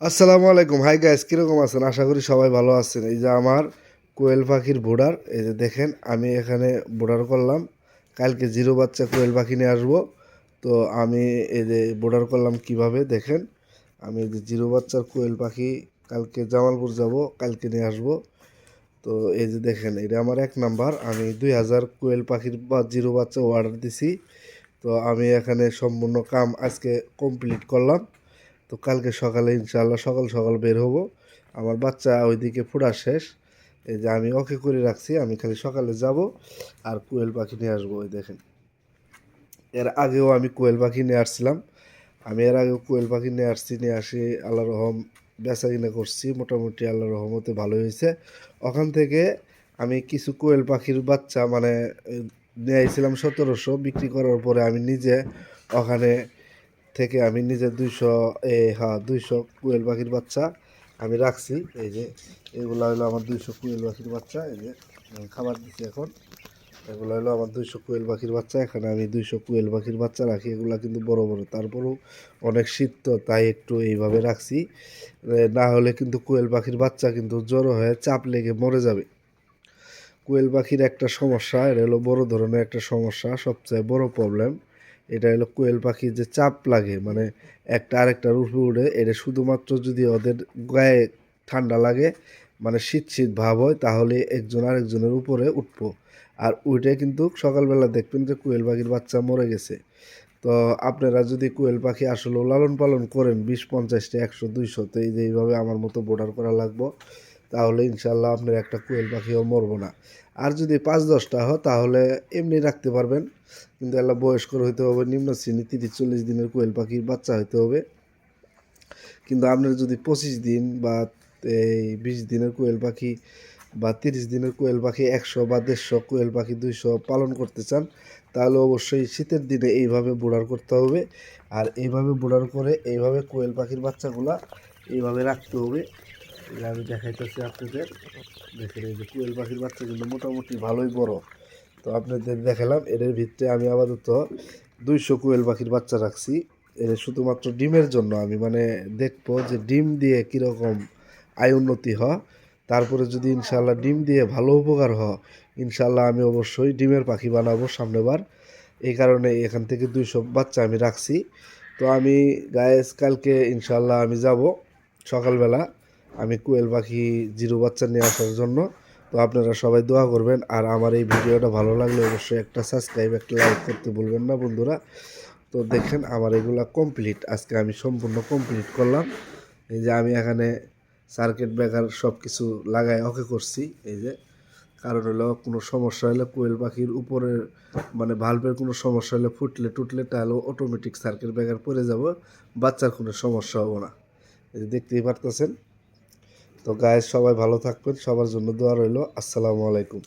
আসসালামু আলাইকুম। Hi guys, কিরকম আছেন? আশা করি সবাই ভালো আছেন। এই যে আমার কোয়েল পাখির ব্রুডার, এই যে দেখেন আমি এখানে ব্রুডার করলাম। কালকে জিরো বাচ্চা কোয়েল পাখি নিয়ে আসবো। তো আমি এই যে ব্রুডার করলাম কিভাবে দেখেন। আমি এই যে জিরো বাচ্চার কোয়েল পাখি কালকে জামালপুর যাব, কালকে নিয়ে আসবো। তো এই যে দেখেন এটা আমার 1 নাম্বার। আমি 2000 কোয়েল পাখির বা জিরো বাচ্চা অর্ডার দিছি। তো আমি এখানে সম্পূর্ণ কাম আজকে কমপ্লিট করলাম। তো কালকে সকালে ইনশাআল্লাহ সকাল সকাল বের হব। আমার বাচ্চা ওইদিকে ফুটা শেষ। এই যে আমি ওকে করে রাখছি, আমি খালি সকালে যাব আর কোয়েল পাখি নিয়ে আসবো। ওই দেখেন এর আগেও আমি কোয়েল পাখি নিয়ে আসছিলাম। আমি এর আগেও কোয়েল পাখি নিয়ে আসছি, নিয়ে আসি আল্লাহ রহম বেচা কিনা করছি, মোটামুটি আল্লাহ রহমতে ভালো হয়েছে। ওখান থেকে আমি কিছু কোয়েল পাখির বাচ্চা মানে নিয়ে আইছিলাম 1700, বিক্রি করার পরে আমি নিজে ওখানে থেকে আমি নিজে 200 হ্যাঁ 200 কোয়েল পাখির বাচ্চা আমি রাখছি। এই যে এগুলো হলো আমার 200 কোয়েল পাখির বাচ্চা। এই যে খাবার দিচ্ছি এখন। এগুলো হলো আমার 200 কোয়েল পাখির বাচ্চা। এখানে আমি 200 কোয়েল পাখির বাচ্চা রাখি। এগুলা কিন্তু বড় বড়, তারপরেও অনেক শীত তো তাই একটু এইভাবে রাখছি। না হলে কিন্তু কোয়েল পাখির বাচ্চা কিন্তু জ্বর হয়ে চাপ লেগে মরে যাবে। কোয়েল পাখির একটা সমস্যা, এটা হলো বড় ধরনের একটা সমস্যা, সবচেয়ে বড় প্রবলেম। এটা হলো কোয়েল পাখির যে চাপ লাগে, মানে একটা আরেকটার উপরে উঠে, এটা শুধুমাত্র যদি ওদের গায়ে ঠান্ডা লাগে, মানে শীত শীত ভাব হয়, তাহলে একজন আরেকজনের উপরে উঠবো। আর উঠে কিন্তু সকালবেলা দেখবেন যে কোয়েল পাখির বাচ্চা মরে গেছে। তো আপনারা যদি কোয়েল পাখি আসলে লালন পালন করেন 20-50টা 100-200, তো এই যে এইভাবে আমার মতো বোর্ডার করা লাগবো, তাহলে ইনশাল্লাহ আপনার একটা কোয়েল পাখিও মরবো না। আর যদি 5-10টা হয় তাহলে এমনি রাখতে পারবেন, কিন্তু এলা বয়স্কর হইতে হবে, নিম্ন শ্রেণী 30-40 দিনের কোয়েল পাখির বাচ্চা হইতে হবে। কিন্তু আপনার যদি 25 দিন বা এই 20 দিনের কোয়েল পাখি বা 30 দিনের কোয়েল পাখি 100 বা 150 কোয়েল পাখি 200 পালন করতে চান, তাহলে অবশ্যই শীতের দিনে এইভাবে বোর্ডার করতে হবে। আর এইভাবে বোর্ডার করে এইভাবে কোয়েল পাখির বাচ্চাগুলা এইভাবে রাখতে হবে। এটা আমি দেখাইতেছি আপনাদের। দেখেন এই যে কোয়েল পাখির বাচ্চা কিন্তু মোটামুটি ভালোই বড়। তো আপনাদের দেখালাম, এর ভিতরে আমি আপাতত 200 কোয়েল পাখির বাচ্চা রাখছি। এর শুধুমাত্র ডিমের জন্য আমি মানে দেখবো যে ডিম দিয়ে কীরকম আয় উন্নতি হয়। তারপরে যদি ইনশাল্লাহ ডিম দিয়ে ভালো উপকার হয়, ইনশাল্লাহ আমি অবশ্যই ডিমের পাখি বানাবো সামনেবার। এই কারণে এখান থেকে 200 বাচ্চা আমি রাখছি। তো আমি গায়েস কালকে ইনশাল্লাহ আমি যাব সকালবেলা, আমি কোয়েল পাখি জিরো বাচ্চা নিয়ে আসার জন্য। তো আপনারা সবাই দোয়া করবেন, আর আমার এই ভিডিওটা ভালো লাগলে অবশ্যই একটা সাবস্ক্রাইব একটা লাইক করতে ভুলবেন না বন্ধুরা। তো দেখেন আমার এগুলা কমপ্লিট, আজকে আমি সম্পূর্ণ কমপ্লিট করলাম। এই যে আমি এখানে সার্কিট ব্রেকার সব কিছু লাগাই ওকে করছি। এই যে কারণ হলো কোনো সমস্যা হলে কোয়েল পাখির উপরের মানে ভাল্বের কোনো সমস্যা হলে ফুটলে টুটলে তাহলে অটোমেটিক সার্কিট ব্রেকার পড়ে যাব, বাচ্চার কোনো সমস্যা হবো না। এই যে দেখতেই পারতেছেন। তো গায়ে সবাই ভালো থাকবেন, সবার জন্য দোয়া রইল। আসসালামু আলাইকুম।